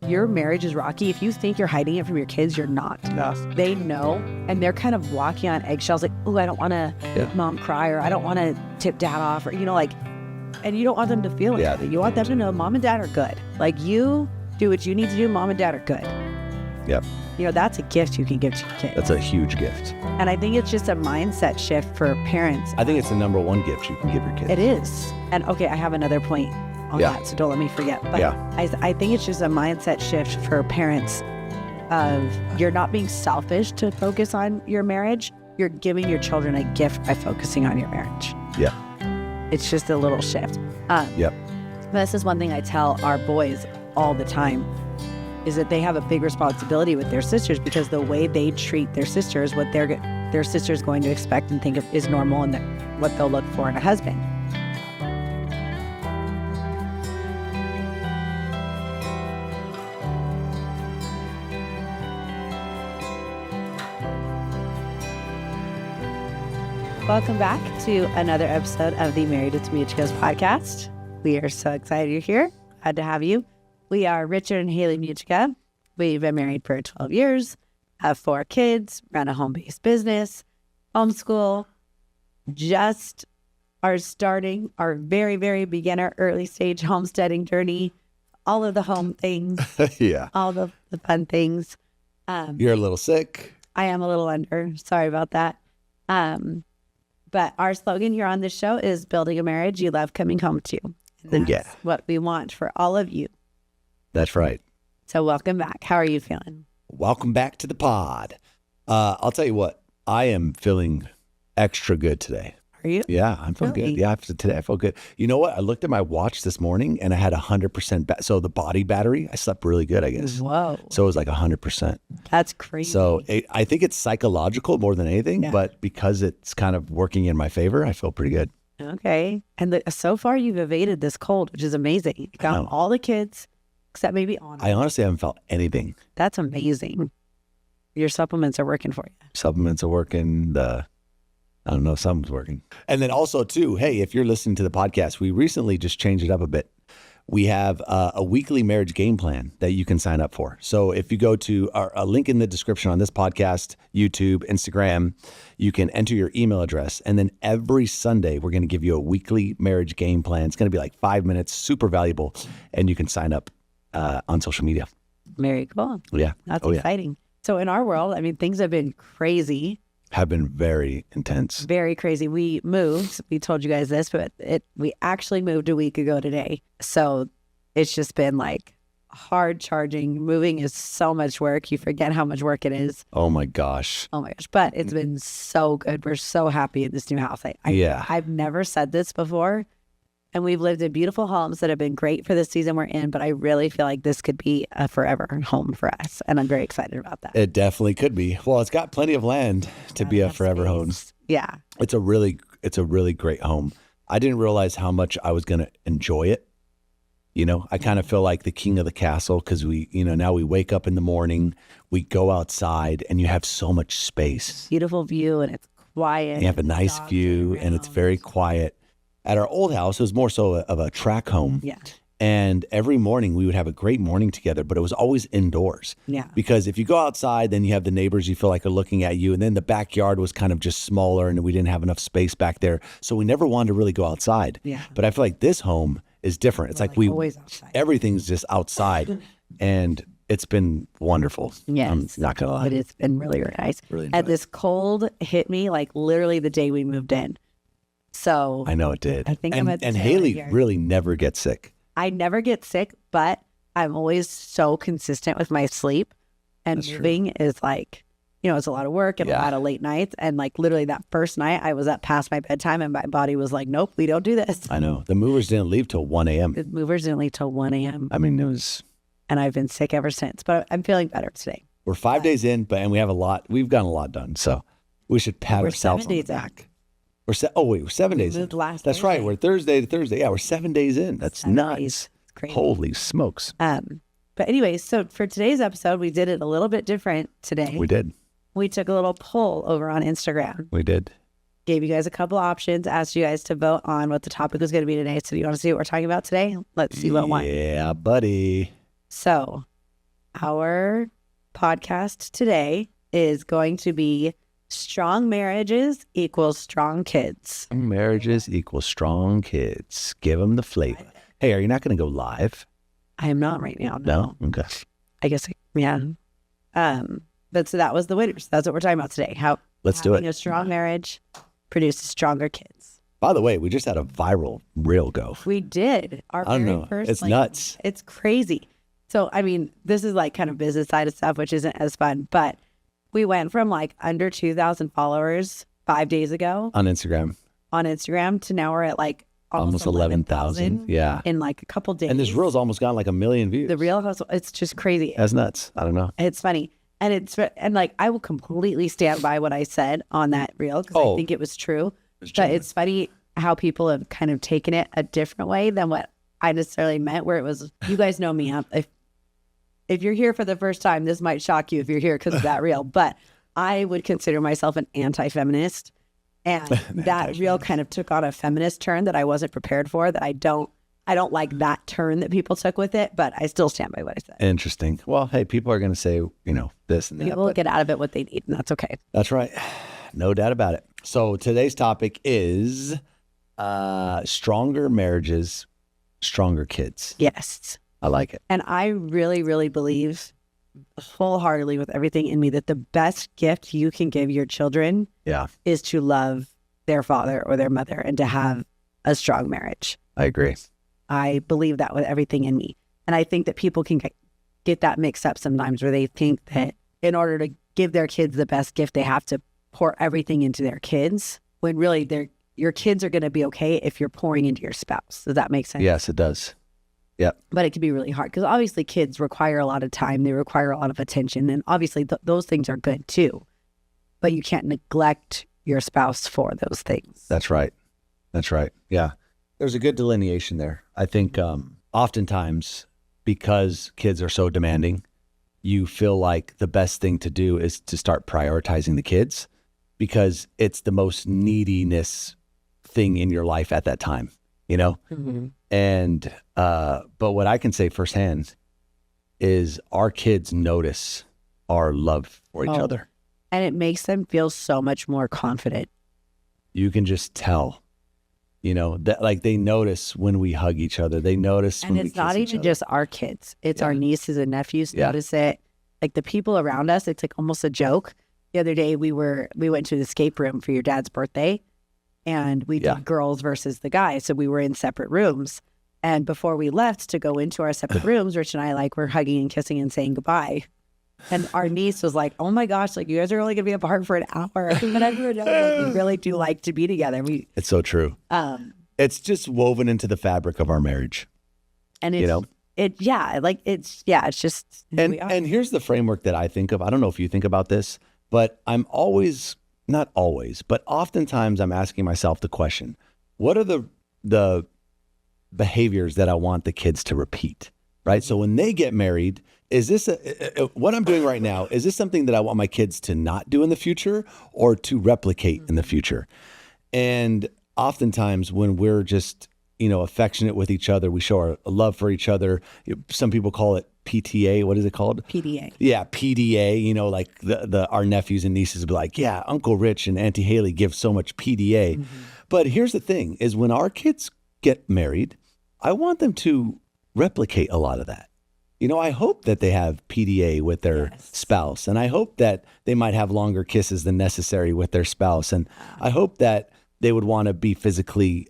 your marriage is rocky, if you think you're hiding it from your kids, you're not. Yeah. They know, and they're kind of walking on eggshells like, oh, I don't want to make mom cry, or I don't want to tip dad off, or, like, and you don't want them to feel it. You want them to know mom and dad are good. Like, you do what you need to do, mom and dad are good. Yep. That's a gift you can give to your kids. That's a huge gift. And I think it's just a mindset shift for parents. I think it's the number one gift you can give your kids. It is. And okay, I have another point on that, so don't let me forget. But I think it's just a mindset shift for parents of you're not being selfish to focus on your marriage. You're giving your children a gift by focusing on your marriage. Yeah. It's just a little shift. This is one thing I tell our boys all the time, is that they have a big responsibility with their sisters, because the way they treat their sisters, what their sister's going to expect and think of is normal, and what they'll look for in a husband. Welcome back to another episode of the Married to Mugicas podcast. We are so excited you're here. Glad to have you. We are Richard and Haley Mugica. We've been married for 12 years, have 4 kids, run a home-based business, homeschool, just are starting our very, very beginner early stage homesteading journey, all of the home things, all the fun things. You're a little sick. I am a little under. Sorry about that. But our slogan here on this show is building a marriage you love coming home to. And that's what we want for all of you. That's right. So welcome back. How are you feeling? Welcome back to the pod. I'll tell you what, I am feeling extra good today. Are you? Yeah, I'm feeling good. Yeah, today I feel good. You know what? I looked at my watch this morning and I had 100%. So the body battery, I slept really good, I guess. Whoa. So it was like 100%. That's crazy. So I think it's psychological more than anything, but because it's kind of working in my favor, I feel pretty good. Okay. And so far you've evaded this cold, which is amazing. You got all the kids, except maybe on. I honestly haven't felt anything. That's amazing. Your supplements are working for you. Supplements are working. I don't know, something's working. And then also too, hey, if you're listening to the podcast, we recently just changed it up a bit. We have a weekly marriage game plan that you can sign up for. So if you go to a link in the description on this podcast, YouTube, Instagram, you can enter your email address. And then every Sunday, we're going to give you a weekly marriage game plan. It's going to be like 5 minutes, super valuable. And you can sign up on social media. Very cool. Yeah. That's exciting. So in our world, I mean, things have been crazy. Have been very intense. Very crazy. We moved. We told you guys this, but we actually moved a week ago today. So it's just been like hard charging. Moving is so much work. You forget how much work it is. Oh my gosh. But it's been so good. We're so happy in this new house. I've never said this before. And we've lived in beautiful homes that have been great for the season we're in, but I really feel like this could be a forever home for us. And I'm very excited about that. It definitely could be. Well, it's got plenty of land to be a forever home. Yeah. It's a really great home. I didn't realize how much I was going to enjoy it. I kind of feel like the king of the castle because now we wake up in the morning, we go outside and you have so much space. Beautiful view and it's quiet. You have a nice view and it's very quiet. At our old house, it was more so of a track home. Yeah. And every morning we would have a great morning together, but it was always indoors. Yeah. Because if you go outside, then you have the neighbors you feel like are looking at you. And then the backyard was kind of just smaller and we didn't have enough space back there. So we never wanted to really go outside. Yeah. But I feel like this home is different. It's like always outside. Everything's just outside. And it's been wonderful. Yes. I'm not going to lie. It's been really, really nice. Really and this cold hit me like literally the day we moved in. So I know it did. I think I'm at the and tail Haley here. really never gets sick. I never get sick, but I'm always so consistent with my sleep. And That's moving is like, it's a lot of work and a lot of late nights. And like literally that first night I was up past my bedtime and my body was like, nope, we don't do this. I know. The movers didn't leave till 1 a.m. The movers didn't leave till 1 a.m. I mean, it was... And I've been sick ever since, but I'm feeling better today. We're 5 days in, and we have we've gotten a lot done. So we should pat ourselves on the back. We're 7 days in. Moved last That's Thursday. right. We're Thursday to Thursday. Yeah, we're 7 days in. That's nuts. It's crazy. Holy smokes. But anyways, so for today's episode, we did it a little bit different today. We did. We took a little poll over on Instagram. We did. Gave you guys a couple options, asked you guys to vote on what the topic was going to be today. So do you want to see what we're talking about today? Let's see what won. Yeah, buddy. So our podcast today is going to be strong marriages equals strong kids. Marriages equals strong kids. Give them the flavor. Hey, are you not going to go live? I am not right now. No? Okay. I guess, yeah. But so that was the winners. That's what we're talking about today. How Let's do having it. a strong marriage produces stronger kids. By the way, we just had a viral reel go. We did. Our I don't very know. first, It's nuts. It's crazy. So, I mean, this is like kind of business side of stuff, which isn't as fun, but we went from like under 2,000 followers 5 days ago On Instagram. to now we're at like Almost 11,000. Yeah. in like a couple days. And this reel's almost gotten like 1 million views. The reel, it's just crazy. That's nuts. I don't know. It's funny. And like, I will completely stand by what I said on that reel because I think it was true. But it's funny how people have kind of taken it a different way than what I necessarily meant, where it was, you guys know me. If you're here for the first time, this might shock you if you're here because of that reel. But I would consider myself an anti-feminist. And that reel kind of took on a feminist turn that I wasn't prepared for, that I don't like that turn that people took with it, but I still stand by what I said. Interesting. Well, hey, people are going to say, this and that. People get out of it what they need, and that's okay. That's right. No doubt about it. So today's topic is stronger marriages, stronger kids. Yes. I like it. And I really, really believe wholeheartedly with everything in me that the best gift you can give your children is to love their father or their mother and to have a strong marriage. I agree. I believe that with everything in me. And I think that people can get that mixed up sometimes where they think that in order to give their kids the best gift, they have to pour everything into their kids, when really your kids are going to be okay if you're pouring into your spouse. Does that make sense? Yes, it does. Yep. But it can be really hard because obviously kids require a lot of time. They require a lot of attention. And obviously those things are good too. But you can't neglect your spouse for those things. That's right. That's right. Yeah. There's a good delineation there. I think oftentimes because kids are so demanding, you feel like the best thing to do is to start prioritizing the kids because it's the most neediness thing in your life at that time, Mm-hmm. And, but what I can say firsthand is our kids notice our love for each other. And it makes them feel so much more confident. You can just tell, that like they notice when we hug each other. They notice when we kiss each other. And it's not even just our kids. It's our nieces and nephews notice it. Like the people around us, it's like almost a joke. The other day we went to the escape room for your dad's birthday. And we did girls versus the guys. So we were in separate rooms. And before we left to go into our separate rooms, Rich and I were hugging and kissing and saying goodbye. And our niece was like, oh my gosh, you guys are only going to be apart for an hour. But I we really do like to be together. It's so true. It's just woven into the fabric of our marriage. And it's, it's just, and here's the framework that I think of. I don't know if you think about this, but I'm always, not always, but oftentimes I'm asking myself the question, what are the behaviors that I want the kids to repeat, right? So when they get married, is this what I'm doing right now, is this something that I want my kids to not do in the future or to replicate in the future? And oftentimes when we're just, affectionate with each other, we show our love for each other. Some people call it PTA. What is it called? PDA. Yeah, PDA. Like our nephews and nieces will be like, yeah, Uncle Rich and Auntie Haley give so much PDA. Mm-hmm. But here's the thing is when our kids get married, I want them to replicate a lot of that. I hope that they have PDA with their spouse, and I hope that they might have longer kisses than necessary with their spouse. And I hope that they would want to be physically,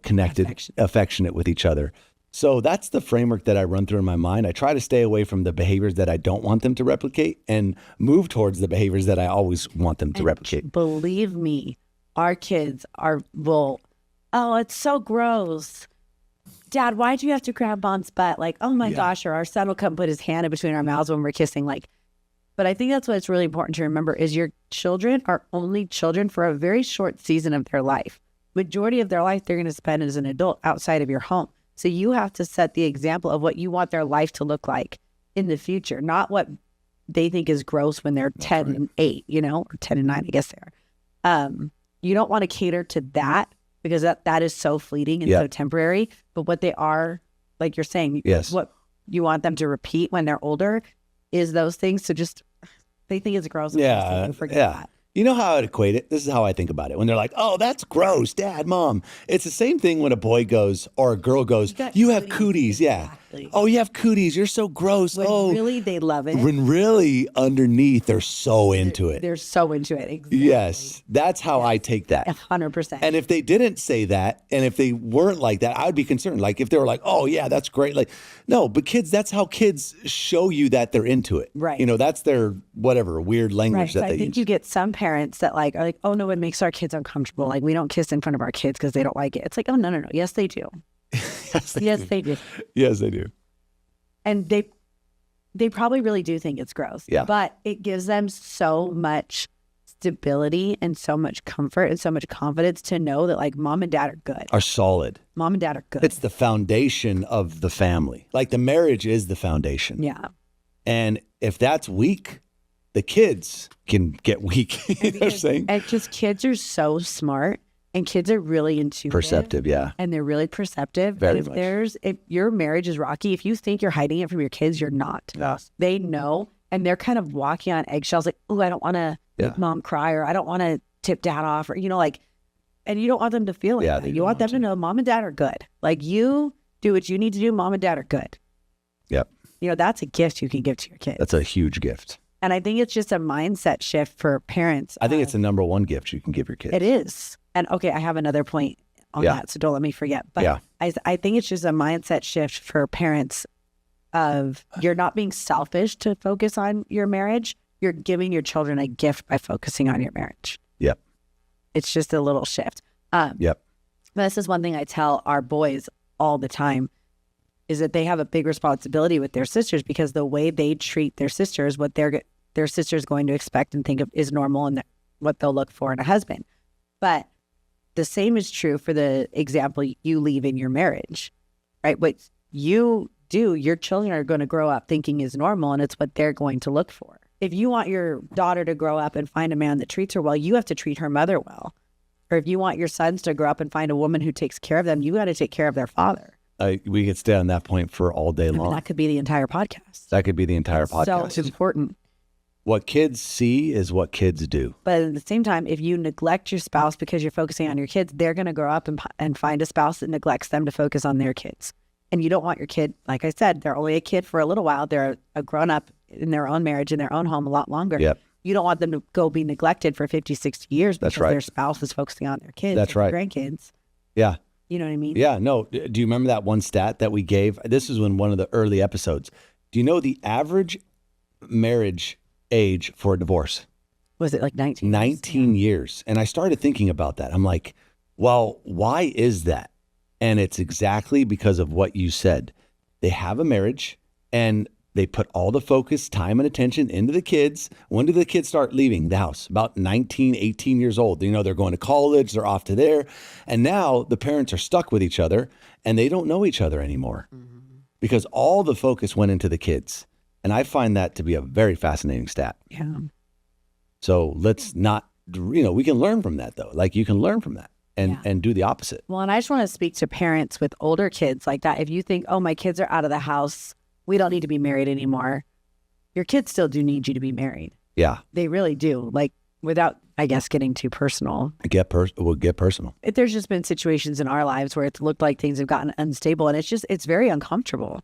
connected, affectionate with each other. So that's the framework that I run through in my mind. I try to stay away from the behaviors that I don't want them to replicate and move towards the behaviors that I always want them to replicate. Believe me, our kids it's so gross. Dad, why'd you have to grab Mom's butt? Oh my gosh, or our son will come put his hand in between our mouths when we're kissing. But I think that's what's really important to remember is your children are only children for a very short season of their life. Majority of their life they're going to spend as an adult outside of your home. So you have to set the example of what you want their life to look like in the future, not what they think is gross when they're 10 and 8, or 10 and 9, I guess they are. You don't want to cater to that because that is so fleeting and so temporary. But what they are, like you're saying, you want them to repeat when they're older is those things. So just, they think it's gross. Yeah. Forget Yeah. that. You know how I'd equate it? This is how I think about it. When they're like, oh, that's gross, Dad, Mom. It's the same thing when a boy goes or a girl goes, you have cooties. Yeah. Oh, you have cooties. You're so gross. When really they love it. When really underneath they're so into it. They're so into it. Exactly. Yes. That's how I take that. 100%. And if they didn't say that, and if they weren't like that, I would be concerned. Like if they were like, oh yeah, that's great. Like, no, but kids, that's how kids show you that they're into it. Right. You know, that's their whatever weird language that so they I think use. you get some parents that are like, oh no, it makes our kids uncomfortable. Like we don't kiss in front of our kids because they don't like it. It's like, oh no. Yes, they do. Yes, they do. Yes, they do. And they probably really do think it's gross. Yeah. But it gives them so much stability and so much comfort and so much confidence to know that like mom and dad are good. Are solid. Mom and dad are good. It's the foundation of the family. Like the marriage is the foundation. Yeah. And if that's weak, the kids can get weak. You know what I'm saying? And just kids are so smart and kids are really intuitive. Perceptive, yeah. And they're really perceptive. Very and much. If your marriage is rocky, if you think you're hiding it from your kids, you're not. Yes. They know, and they're kind of walking on eggshells like, oh, I don't want to make mom cry, or I don't want to tip dad off, or, you know, like, and you don't want them to feel like that. You want them to know mom and dad are good. Like you do what you need to do. Mom and dad are good. Yep. You know, that's a gift you can give to your kids. That's a huge gift. And I think it's just a mindset shift for parents. I think it's the number one gift you can give your kids. It is. And okay, I have another point on that, so don't let me forget. But I think it's just a mindset shift for parents of you're not being selfish to focus on your marriage. You're giving your children a gift by focusing on your marriage. Yep. It's just a little shift. Yep. This is one thing I tell our boys all the time is that they have a big responsibility with their sisters because the way they treat their sisters, what their sister's going to expect and think of is normal and what they'll look for in a husband. But the same is true for the example you leave in your marriage, right? What you do, your children are going to grow up thinking is normal, and it's what they're going to look for. If you want your daughter to grow up and find a man that treats her well, you have to treat her mother well. Or if you want your sons to grow up and find a woman who takes care of them, you got to take care of their father. We could stay on that point for all day long. That could be the entire podcast. That could be the entire podcast. So important. What kids see is what kids do. But at the same time, if you neglect your spouse because you're focusing on your kids, they're going to grow up and find a spouse that neglects them to focus on their kids. And you don't want your kid, like I said, they're only a kid for a little while. They're a grown-up in their own marriage, in their own home a lot longer. Yep. You don't want them to go be neglected for 50, 60 years because their spouse is focusing on their kids. That's right. Grandkids. Yeah. You know what I mean? Yeah. No. Do you remember that one stat that we gave? This is in one of the early episodes. Do you know the average marriage age for a divorce? Was it like 19? 19 years. And I started thinking about that. I'm like, well, why is that? And it's exactly because of what you said. They have a marriage and they put all the focus, time, and attention into the kids. When do the kids start leaving the house? About 19, 18 years old. You know, they're going to college, they're off to there. And now the parents are stuck with each other and they don't know each other anymore because all the focus went into the kids. And I find that to be a very fascinating stat. Yeah. So let's not, we can learn from that though. Like you can learn from that and do the opposite. Well, and I just want to speak to parents with older kids like that. If you think, oh, my kids are out of the house, we don't need to be married anymore. Your kids still do need you to be married. Yeah. They really do. Like without, I guess, getting too personal. We'll get personal. There's just been situations in our lives where it's looked like things have gotten unstable and it's very uncomfortable.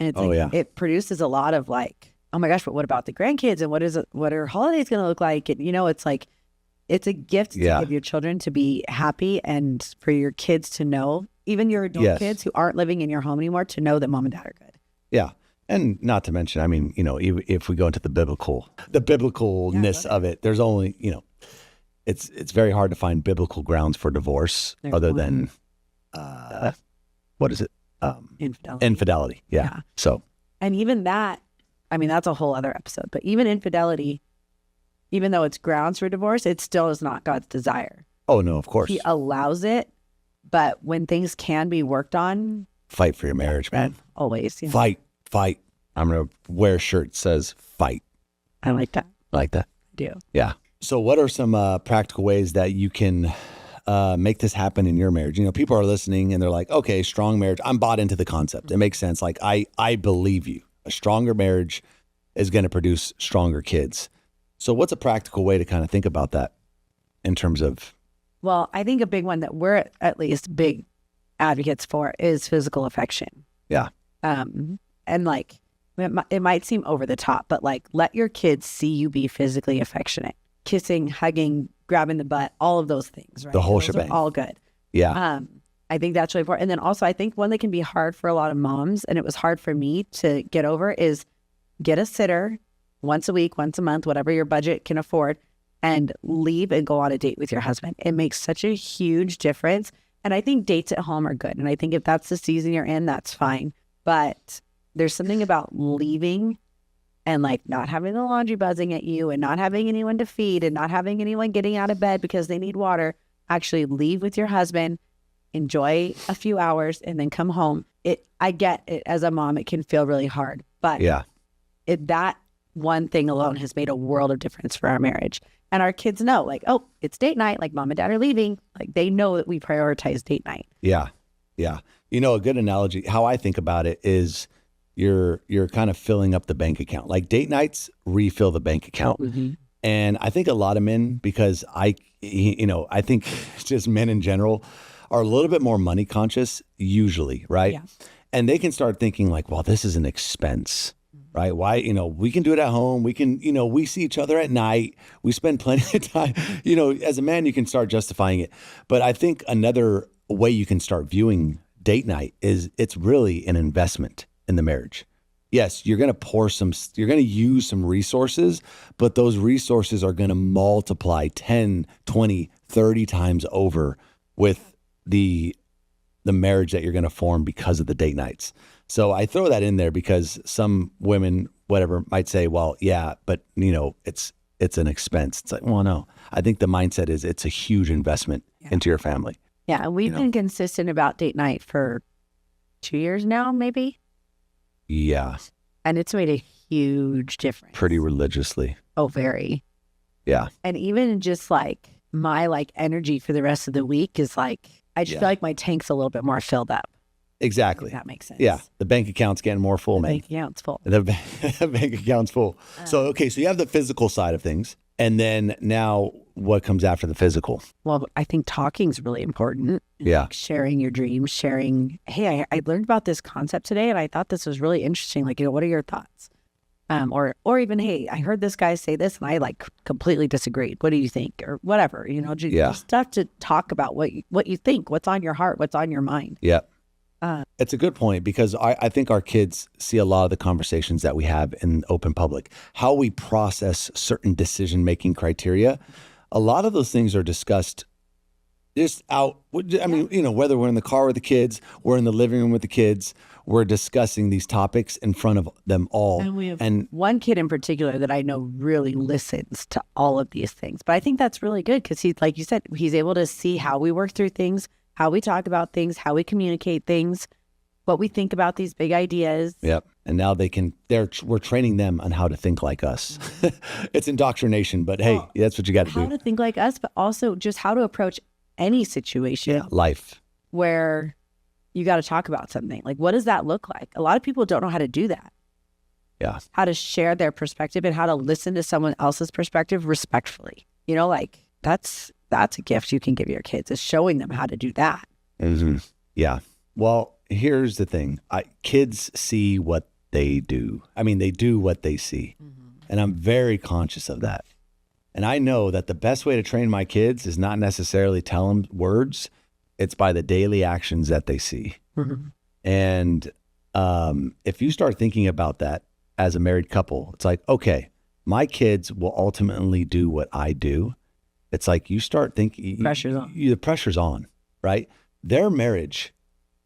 And it's it produces a lot of like, oh my gosh, but what about the grandkids? And what are holidays going to look like? And, it's like, it's a gift to give your children to be happy and for your kids to know, even your adult kids who aren't living in your home anymore, to know that mom and dad are good. Yeah. And not to mention, I mean, if we go into the biblicalness of it, there's only, it's very hard to find biblical grounds for divorce other than, what is it? Infidelity. Yeah. So. And even that, I mean, that's a whole other episode, but even infidelity, even though it's grounds for divorce, it still is not God's desire. Oh, no, of course. He allows it, but when things can be worked on. Fight for your marriage, man. Always. Yeah. Fight. I'm going to wear a shirt that says fight. I like that. Like that? I do. Yeah. So what are some practical ways that you can make this happen in your marriage? You know, people are listening and they're like, okay, strong marriage. I'm bought into the concept. It makes sense. Like, I believe you. A stronger marriage is going to produce stronger kids. So what's a practical way to kind of think about that in terms of? Well, I think a big one that we're at least big advocates for is physical affection. Yeah. And like, it might seem over the top, but like, let your kids see you be physically affectionate. Kissing, hugging, grabbing the butt, all of those things, right? The whole those shebang. Are all good. Yeah. I think that's really important. And then also, I think one that can be hard for a lot of moms, and it was hard for me to get over, is get a sitter once a week, once a month, whatever your budget can afford, and leave and go on a date with your husband. It makes such a huge difference. And I think dates at home are good. And I think if that's the season you're in, that's fine. But there's something about leaving and like not having the laundry buzzing at you and not having anyone to feed and not having anyone getting out of bed because they need water. Actually leave with your husband, enjoy a few hours, and then come home. I get it as a mom, it can feel really hard. But Yeah. that one thing alone has made a world of difference for our marriage. And our kids know, like, oh, it's date night, like mom and dad are leaving. Like, they know that we prioritize date night. Yeah. Yeah. You know, a good analogy, how I think about it is you're kind of filling up the bank account. Like date nights refill the bank account. Mm-hmm. And I think a lot of men, because I think just men in general are a little bit more money conscious usually, right? Yeah. And they can start thinking like, well, this is an expense. Right? Why, we can do it at home. We can, we see each other at night. We spend plenty of time, as a man, you can start justifying it. But I think another way you can start viewing date night is it's really an investment in the marriage. Yes, you're going to use some resources, but those resources are going to multiply 10, 20, 30 times over with the marriage that you're going to form because of the date nights. So I throw that in there because some women, whatever, might say, well, yeah, but it's an expense. It's like, well, no, I think the mindset is it's a huge investment into your family. Yeah. And we've been consistent about date night for 2 years now, maybe. Yeah. And it's made a huge difference. Pretty religiously. Oh, very. Yeah. And even just like my energy for the rest of the week is like, I just feel like my tank's a little bit more filled up. Exactly. If that makes sense. Yeah. The bank account's getting more full, man. The bank account's full. The bank account's full. So you have the physical side of things. And then now what comes after the physical? Well, I think talking's really important. Yeah. Like sharing your dreams, hey, I learned about this concept today and I thought this was really interesting. Like, what are your thoughts? Or even, hey, I heard this guy say this and I completely disagreed. What do you think? Or whatever, just stuff to talk about what you think, what's on your heart, what's on your mind. Yeah. It's a good point because I think our kids see a lot of the conversations that we have in open public, how we process certain decision-making criteria. A lot of those things are discussed just out. I mean, whether we're in the car with the kids, we're in the living room with the kids, we're discussing these topics in front of them all. And we have one kid in particular that I know really listens to all of these things. But I think that's really good because he's, like you said, he's able to see how we work through things, how we talk about things, how we communicate things, what we think about these big ideas. Yep. And now we're training them on how to think like us. It's indoctrination, but hey, that's what you got to do. How to think like us, but also just how to approach any situation. Life. Where you got to talk about something. Like, what does that look like? A lot of people don't know how to do that. Yeah. How to share their perspective and how to listen to someone else's perspective respectfully. That's a gift you can give your kids, is showing them how to do that. Mm-hmm. Yeah. Well, here's the thing. Kids see what they do. I mean, they do what they see. Mm-hmm. And I'm very conscious of that. And I know that the best way to train my kids is not necessarily tell them words. It's by the daily actions that they see. Mm-hmm. And if you start thinking about that as a married couple, it's like, okay, my kids will ultimately do what I do. It's like you start thinking, the pressure's on, right? Their marriage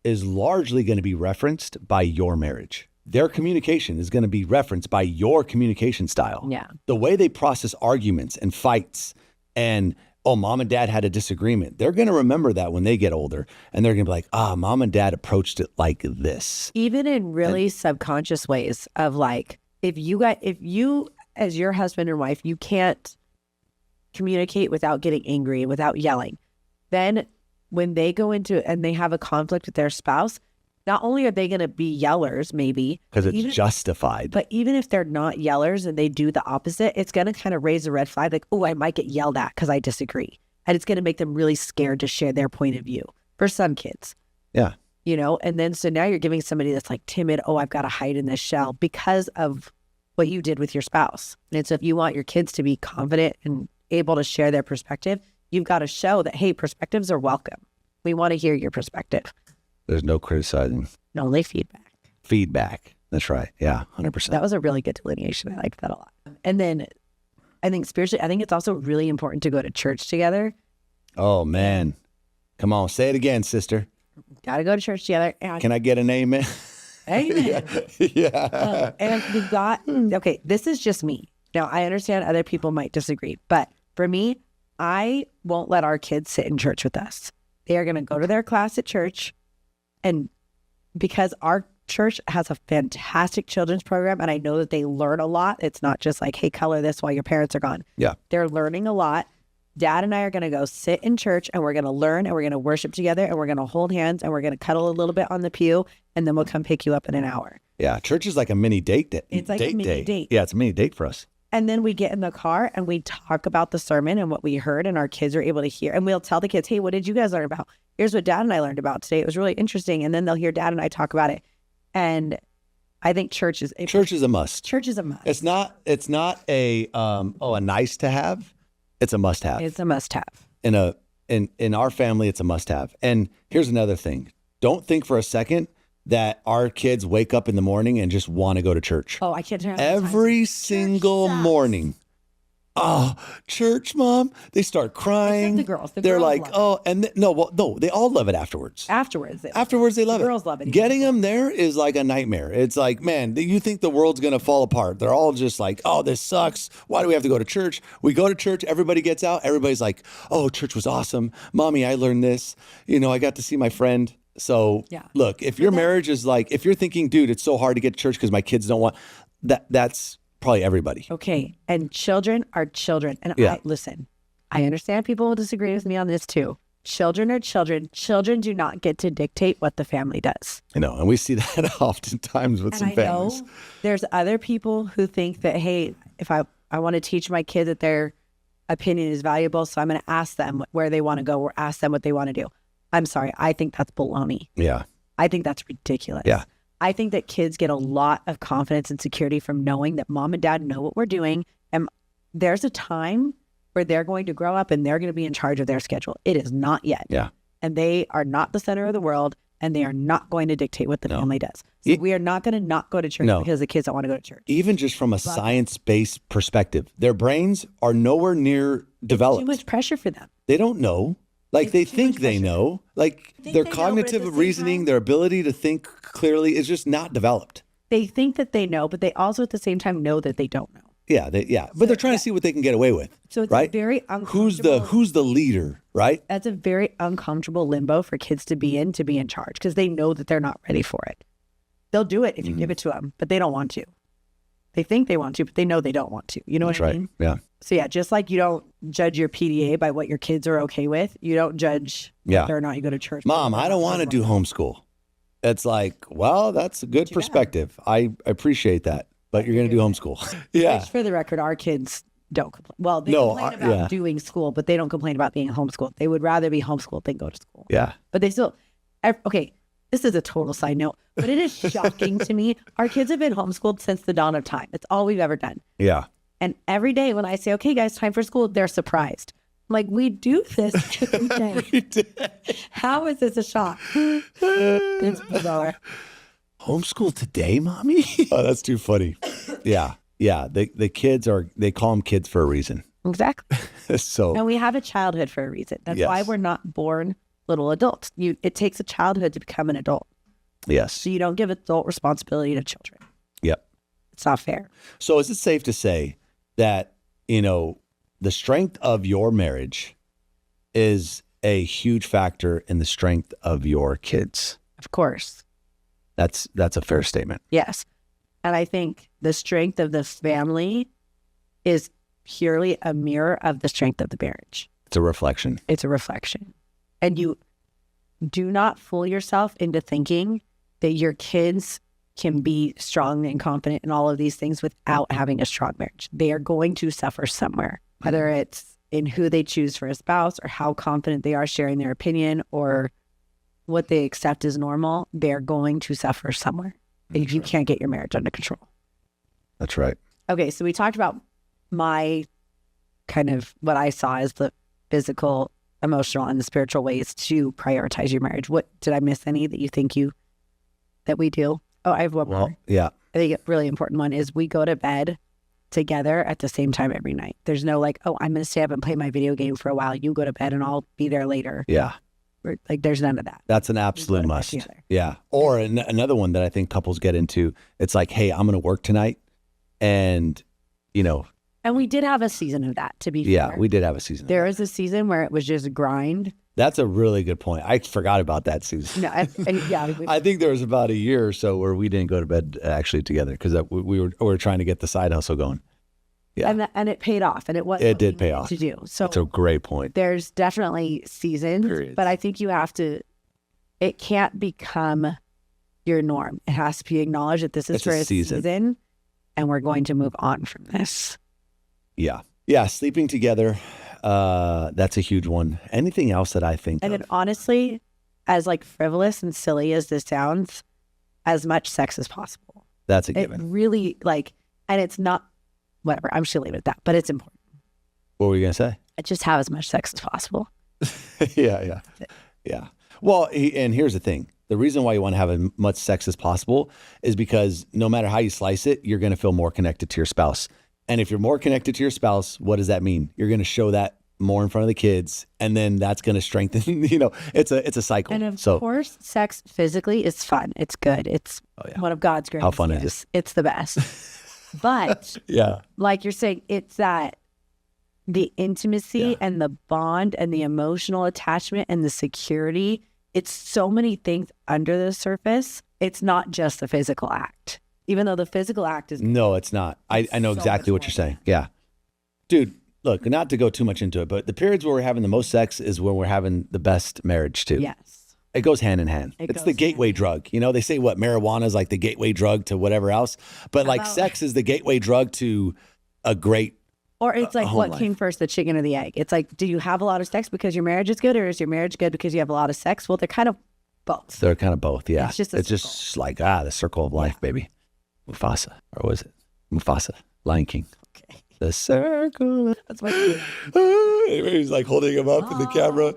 is largely going to be referenced by your marriage. Their communication is going to be referenced by your communication style. Yeah. The way they process arguments and fights and, mom and dad had a disagreement. They're going to remember that when they get older and they're going to be like, mom and dad approached it like this. Even in really subconscious ways of like, if you as your husband and wife, you can't communicate without getting angry, without yelling. then when they go into and they have a conflict with their spouse, not only are they going to be yellers, maybe because it's justified, but even if they're not yellers and they do the opposite, it's going to kind of raise a red flag, like, oh, I might get yelled at because I disagree. And it's going to make them really scared to share their point of view for some kids. Yeah. You know, and then so now you're giving somebody that's like timid, oh, I've got to hide in this shell because of what you did with your spouse. And so if you want your kids to be confident and able to share their perspective, you've got to show that, hey, perspectives are welcome. We want to hear your perspective. There's no criticizing. Only feedback. Feedback. That's right. Yeah, 100%. That was a really good delineation. I liked that a lot. And then I think spiritually, I think it's also really important to go to church together. Oh, man. Come on. Say it again, sister. Got to go to church together. And Can I get an amen? amen. Yeah. And we've got, okay, this is just me. Now, I understand other people might disagree, but for me, I won't let our kids sit in church with us. They are going to go to their class at church. And because our church has a fantastic children's program, and I know that they learn a lot. It's not just like, hey, color this while your parents are gone. Yeah. They're learning a lot. Dad and I are going to go sit in church and we're going to learn and we're going to worship together and we're going to hold hands and we're going to cuddle a little bit on the pew and then we'll come pick you up in an hour. Yeah. Church is like a mini date. It's like a mini date. Yeah. It's a mini date for us. And then we get in the car and we talk about the sermon and what we heard and our kids are able to hear. And we'll tell the kids, hey, what did you guys learn about? Here's what Dad and I learned about today. It was really interesting. And then they'll hear Dad and I talk about it. And I think church is a must. Church is a must. It's not a nice to have. It's a must have. It's a must have. In our family, it's a must have. And here's another thing. Don't think for a second that our kids wake up in the morning and just want to go to church. Oh, I can't tell you. Every single morning. Oh, church, Mom. They start crying. Except the girls. They're like, oh, and no, they all love it afterwards. Afterwards, they love it. Girls love it. Getting them there is like a nightmare. It's like, man, you think the world's going to fall apart. They're all just like, oh, this sucks. Why do we have to go to church? We go to church. Everybody gets out. Everybody's like, oh, church was awesome. Mommy, I learned this. I got to see my friend. So look, if your marriage is like, if you're thinking, dude, it's so hard to get to church because my kids don't want that's probably everybody. Okay. And children are children. And I understand people will disagree with me on this too. Children are children. Children do not get to dictate what the family does. I know. And we see that oftentimes with some families. Know there's other people who think that, hey, if I want to teach my kid that their opinion is valuable, so I'm going to ask them where they want to go or ask them what they want to do. I'm sorry. I think that's baloney. Yeah. I think that's ridiculous. Yeah. I think that kids get a lot of confidence and security from knowing that mom and dad know what we're doing. And there's a time where they're going to grow up and they're going to be in charge of their schedule. It is not yet. Yeah. And they are not the center of the world and they are not going to dictate what the family does. So we are not going to not go to church because the kids don't want to go to church. Even just from a science-based perspective, their brains are nowhere near developed. Too much pressure for them. They don't know. Like they think they know, like their cognitive reasoning, their ability to think clearly is just not developed. They think that they know, but they also at the same time know that they don't know. Yeah, but they're trying to see what they can get away with. So it's right? very uncomfortable. Who's the leader, right? That's a very uncomfortable limbo for kids to be in charge because they know that they're not ready for it. They'll do it if you give it to them, but they don't want to. They think they want to, but they know they don't want to. You know what I mean? Yeah. So just like you don't judge your PDA by what your kids are okay with, you don't judge whether or not you go to church. Mom, I don't want to do homeschool. It's like, well, that's a good perspective. I appreciate that, but you're going to do homeschool. Yeah. Which, for the record, our kids don't complain. Well, they complain about doing school, but they don't complain about being homeschooled. They would rather be homeschooled than go to school. Yeah. But they still, okay, this is a total side note, but it is shocking to me. Our kids have been homeschooled since the dawn of time. It's all we've ever done. Yeah. And every day when I say, okay, guys, time for school, they're surprised. I'm like, we do this every day. How is this a shock? It's bizarre. Homeschool today, Mommy? Oh, that's too funny. Yeah. Yeah. The kids they call them kids for a reason. Exactly. So. And we have a childhood for a reason. That's why we're not born little adults. It takes a childhood to become an adult. Yes. So you don't give adult responsibility to children. Yep. It's not fair. So is it safe to say that, the strength of your marriage is a huge factor in the strength of your kids? Of course. That's a fair statement. Yes. And I think the strength of the family is purely a mirror of the strength of the marriage. It's a reflection. It's a reflection. And you do not fool yourself into thinking that your kids can be strong and confident in all of these things without having a strong marriage. They are going to suffer somewhere, whether it's in who they choose for a spouse or how confident they are sharing their opinion or what they accept as normal. They're going to suffer somewhere if you can't get your marriage under control. That's right. Okay, so we talked about my kind of what I saw as the physical, emotional, and the spiritual ways to prioritize your marriage. What did I miss any that you think that we do? Oh, I have one more. Yeah. I think a really important one is we go to bed together at the same time every night. There's no like, oh, I'm going to stay up and play my video game for a while. You go to bed and I'll be there later. Yeah. Like there's none of that. That's an absolute must. Yeah. Or another one that I think couples get into, it's like, hey, I'm going to work tonight. And, And we did have a season of that, to be fair. Yeah, we did have a season. There was a season where it was just grind. That's a really good point. I forgot about that season. No, I think there was about a year or so where we didn't go to bed actually together because we were trying to get the side hustle going. Yeah, and it paid off, and it did pay off to do. So that's a great point. There's definitely seasons, but I think you have to. It can't become your norm. It has to be acknowledged that this is for a season, and we're going to move on from this. Yeah, sleeping together. That's a huge one. Anything else that I think and of? And honestly, as like frivolous and silly as this sounds, as much sex as possible. That's a given. It really and it's not, whatever, I'm just gonna leave it at that, but it's important. What were you going to say? Just have as much sex as possible. Yeah. Well, and here's the thing. The reason why you want to have as much sex as possible is because no matter how you slice it, you're going to feel more connected to your spouse. And if you're more connected to your spouse, what does that mean? You're going to show that more in front of the kids, and then that's going to strengthen, it's a cycle. And of course, sex physically is fun. It's good. It's one of God's greatest gifts. How fun is it? It's the best. But like you're saying, it's that the intimacy and the bond and the emotional attachment and the security. It's so many things under the surface. It's not just the physical act. Even though the physical act is... No, it's not. I know exactly what you're saying. Yeah. Dude, look, not to go too much into it, but the periods where we're having the most sex is when we're having the best marriage too. Yes. It goes hand in hand. It's the gateway drug. They say what, marijuana is like the gateway drug to whatever else, but sex is the gateway drug to a great Or it's like what came first, the chicken or the egg? It's like, do you have a lot of sex because your marriage is good, or is your marriage good because you have a lot of sex? Well, they're kind of both. They're kind of both, yeah. It's just like, the circle of life, baby. Mufasa, or was it Mufasa? Lion King. Okay. The circle. That's my favorite. He's like holding him up in the camera.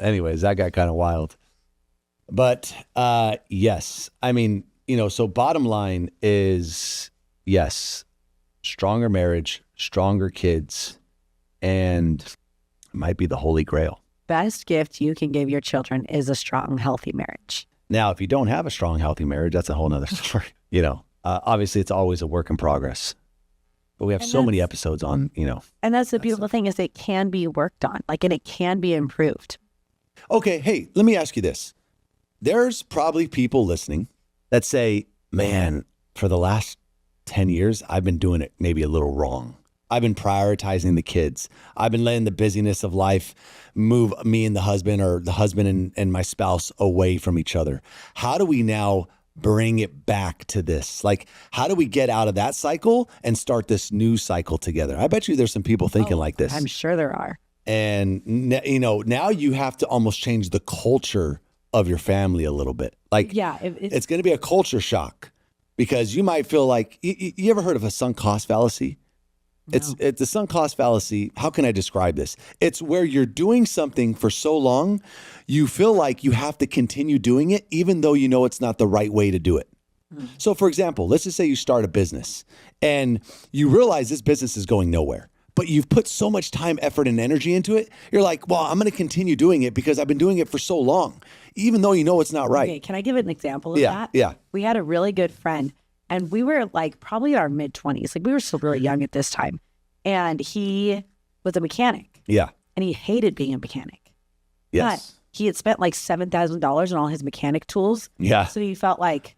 Anyways, that got kind of wild. But yes, I mean, so bottom line is yes, stronger marriage, stronger kids, and it might be the holy grail. Best gift you can give your children is a strong, healthy marriage. Now, if you don't have a strong, healthy marriage, that's a whole nother story. Obviously it's always a work in progress, but we have so many episodes on, And that's the beautiful thing is it can be worked on, and it can be improved. Okay. Hey, let me ask you this. There's probably people listening that say, man, for the last 10 years, I've been doing it maybe a little wrong. I've been prioritizing the kids. I've been letting the busyness of life move me and the husband, or the husband and my spouse, away from each other. How do we now bring it back to this? Like, how do we get out of that cycle and start this new cycle together? I bet you there's some people thinking like this. I'm sure there are. And, now you have to almost change the culture of your family a little bit. Like, it's going to be a culture shock, because you might feel like, you ever heard of a sunk cost fallacy? No. It's the sunk cost fallacy. How can I describe this? It's where you're doing something for so long, you feel like you have to continue doing it, even though you know it's not the right way to do it. So for example, let's just say you start a business and you realize this business is going nowhere, but you've put so much time, effort, and energy into it. You're like, well, I'm going to continue doing it because I've been doing it for so long, even though you know it's not right. Okay, can I give an example of that? Yeah. We had a really good friend, and we were probably in our mid-20s. We were still really young at this time. And he was a mechanic. Yeah. And he hated being a mechanic. Yes. But he had spent $7,000 on all his mechanic tools. Yeah. So he felt like,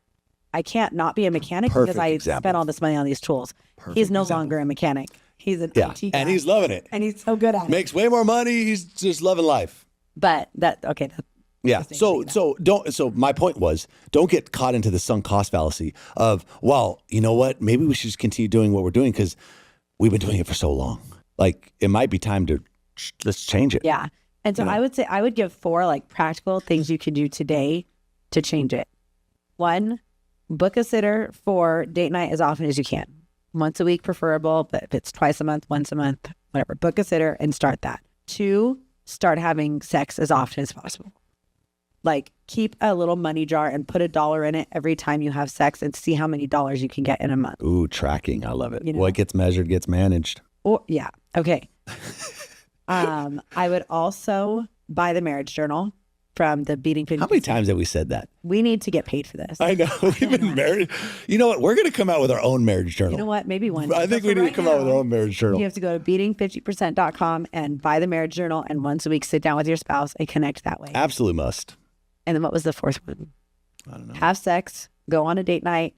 I can't not be a mechanic because I spent all this money on these tools. He's no longer a mechanic. He's an Yeah. IT guy. And he's loving it. And he's so good at it. Makes way more money. He's just loving life. But okay. Yeah. So my point was, don't get caught into the sunk cost fallacy of, well, you know what? Maybe we should just continue doing what we're doing because we've been doing it for so long. Like, it might be time to let's change it. Yeah. And so I would say I would give 4 like practical things you can do today to change it. 1, book a sitter for date night as often as you can. Once a week preferable, but if it's twice a month, once a month, whatever, book a sitter and start that. 2, start having sex as often as possible. Like, keep a little money jar and put $1 in it every time you have sex and see how many dollars you can get in a month. Ooh, tracking. I love it. You know? What gets measured gets managed. Oh, yeah. Okay. I would also buy the marriage journal from the Beating 50. How many times have we said that? We need to get paid for this. I know. We've been married. You know what? We're going to come out with our own marriage journal. You know what? Maybe one day. I think we need to come out with our own marriage journal. You have to go to beating50%.com and buy the marriage journal, and once a week sit down with your spouse and connect that way. Absolutely must. And then what was the 4th one? I don't know. Have sex, go on a date night,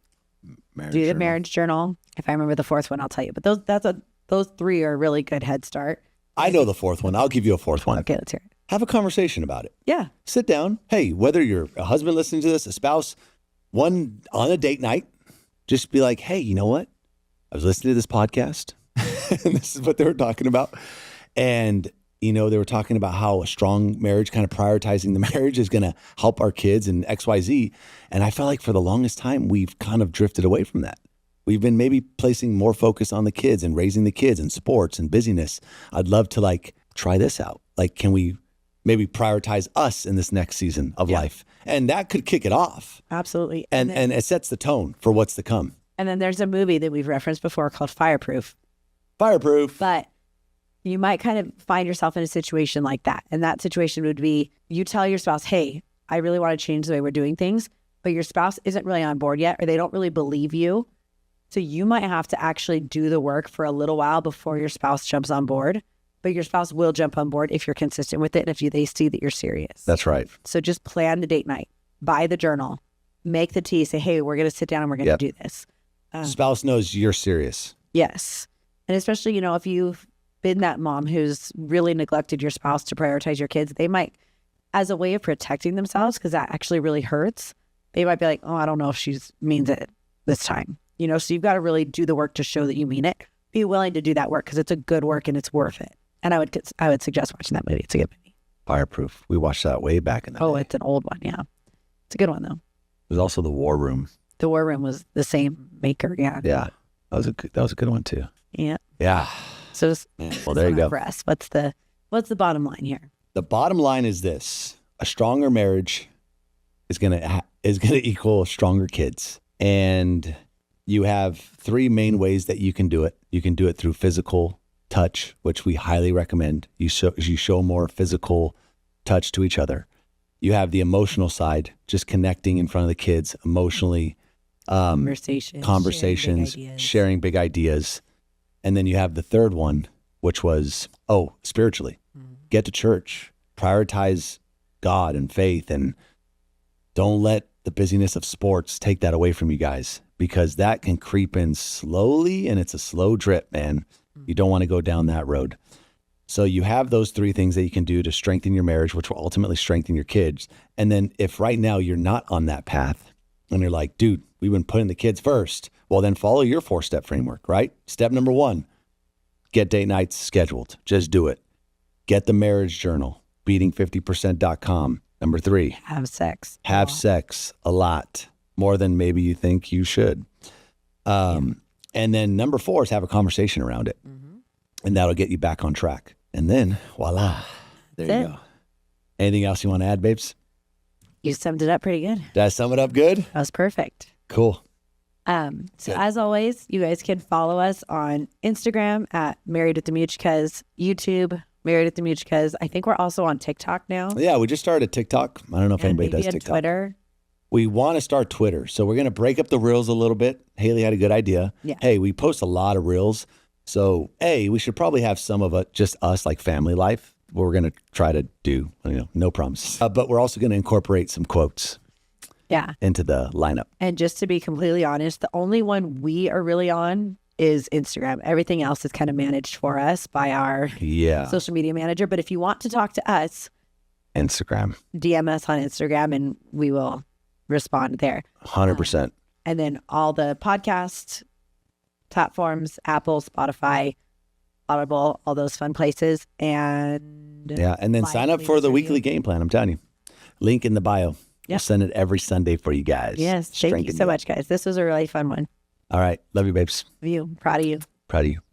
do the marriage journal. If I remember the 4th one, I'll tell you. But those 3 are a really good head start. I know the 4th one. I'll give you a 4th one. Okay, let's hear it. Have a conversation about it. Yeah. Sit down. Hey, whether you're a husband listening to this, a spouse, one on a date night, just be like, hey, you know what? I was listening to this podcast and this is what they were talking about. And, you know, they were talking about how a strong marriage, kind of prioritizing the marriage, is going to help our kids and XYZ. And I felt like for the longest time, we've kind of drifted away from that. We've been maybe placing more focus on the kids and raising the kids and sports and busyness. I'd love to like try this out. Like, can we maybe prioritize us in this next season of life? And that could kick it off. Absolutely. And it sets the tone for what's to come. And then there's a movie that we've referenced before called Fireproof. But you might kind of find yourself in a situation like that. And that situation would be, you tell your spouse, hey, I really want to change the way we're doing things, but your spouse isn't really on board yet, or they don't really believe you. So you might have to actually do the work for a little while before your spouse jumps on board. But your spouse will jump on board if you're consistent with it and if they see that you're serious. That's right. So just plan the date night, buy the journal, make the tea, say, hey, we're going to sit down and we're going to do this. Spouse knows you're serious. Yes. And especially, you know, if you've been that mom who's really neglected your spouse to prioritize your kids, they might, as a way of protecting themselves, because that actually really hurts, they might be like, oh, I don't know if she means it this time. You know, so you've got to really do the work to show that you mean it. Be willing to do that work because it's a good work and it's worth it. And I would suggest watching that movie. It's a good movie. Fireproof. We watched that way back in the day. It's an old one. Yeah. It's a good one, though. There's also The War Room. The War Room was the same maker. Yeah. Yeah. That was a good one, too. Yeah. Yeah. So well, there you go. For us, what's the bottom line here? The bottom line is this: a stronger marriage is gonna equal stronger kids, and you have 3 main ways that you can do it. You can do it through physical touch, which we highly recommend. You show more physical touch to each other. You have the emotional side, just connecting in front of the kids emotionally, conversations, sharing big ideas. And then you have the third one, which was, spiritually. Get to church, prioritize God and faith, and don't let the busyness of sports take that away from you guys, because that can creep in slowly and it's a slow drip, man. You don't want to go down that road. So you have those 3 things that you can do to strengthen your marriage, which will ultimately strengthen your kids. And then if right now you're not on that path and you're like, dude, we've been putting the kids first, well, then follow your 4-step framework, right? Step number 1, get date nights scheduled. Just do it. Get the marriage journal, beating50%.com. Number 3, have sex. Have sex a lot, more than maybe you think you should. And then number 4 is have a conversation around it. And that'll get you back on track. And then voila, there you go. Anything else you want to add, babes? You summed it up pretty good. Did I sum it up good? That was perfect. Cool. So as always, you guys can follow us on Instagram at Married with the Mugicas, YouTube, Married with the Mugicas. I think we're also on TikTok now. Yeah, we just started TikTok. I don't know if anybody does TikTok. Twitter. We want to start Twitter. So we're going to break up the reels a little bit. Haley had a good idea. Yeah. Hey, we post a lot of reels. So, we should probably have some of it, just us, like family life, what we're going to try to do. No promises. But we're also going to incorporate some quotes into the lineup. And just to be completely honest, the only one we are really on is Instagram. Everything else is kind of managed for us by our social media manager. But if you want to talk to us, Instagram, DM us on Instagram and we will respond there. 100%. And then all the podcast platforms, Apple, Spotify, Audible, all those fun places. And and then sign up for the weekly game plan. I'm telling you. Link in the bio. We'll send it every Sunday for you guys. Yes. Thank you so much, guys. This was a really fun one. All right. Love you, babes. Love you. Proud of you. Proud of you.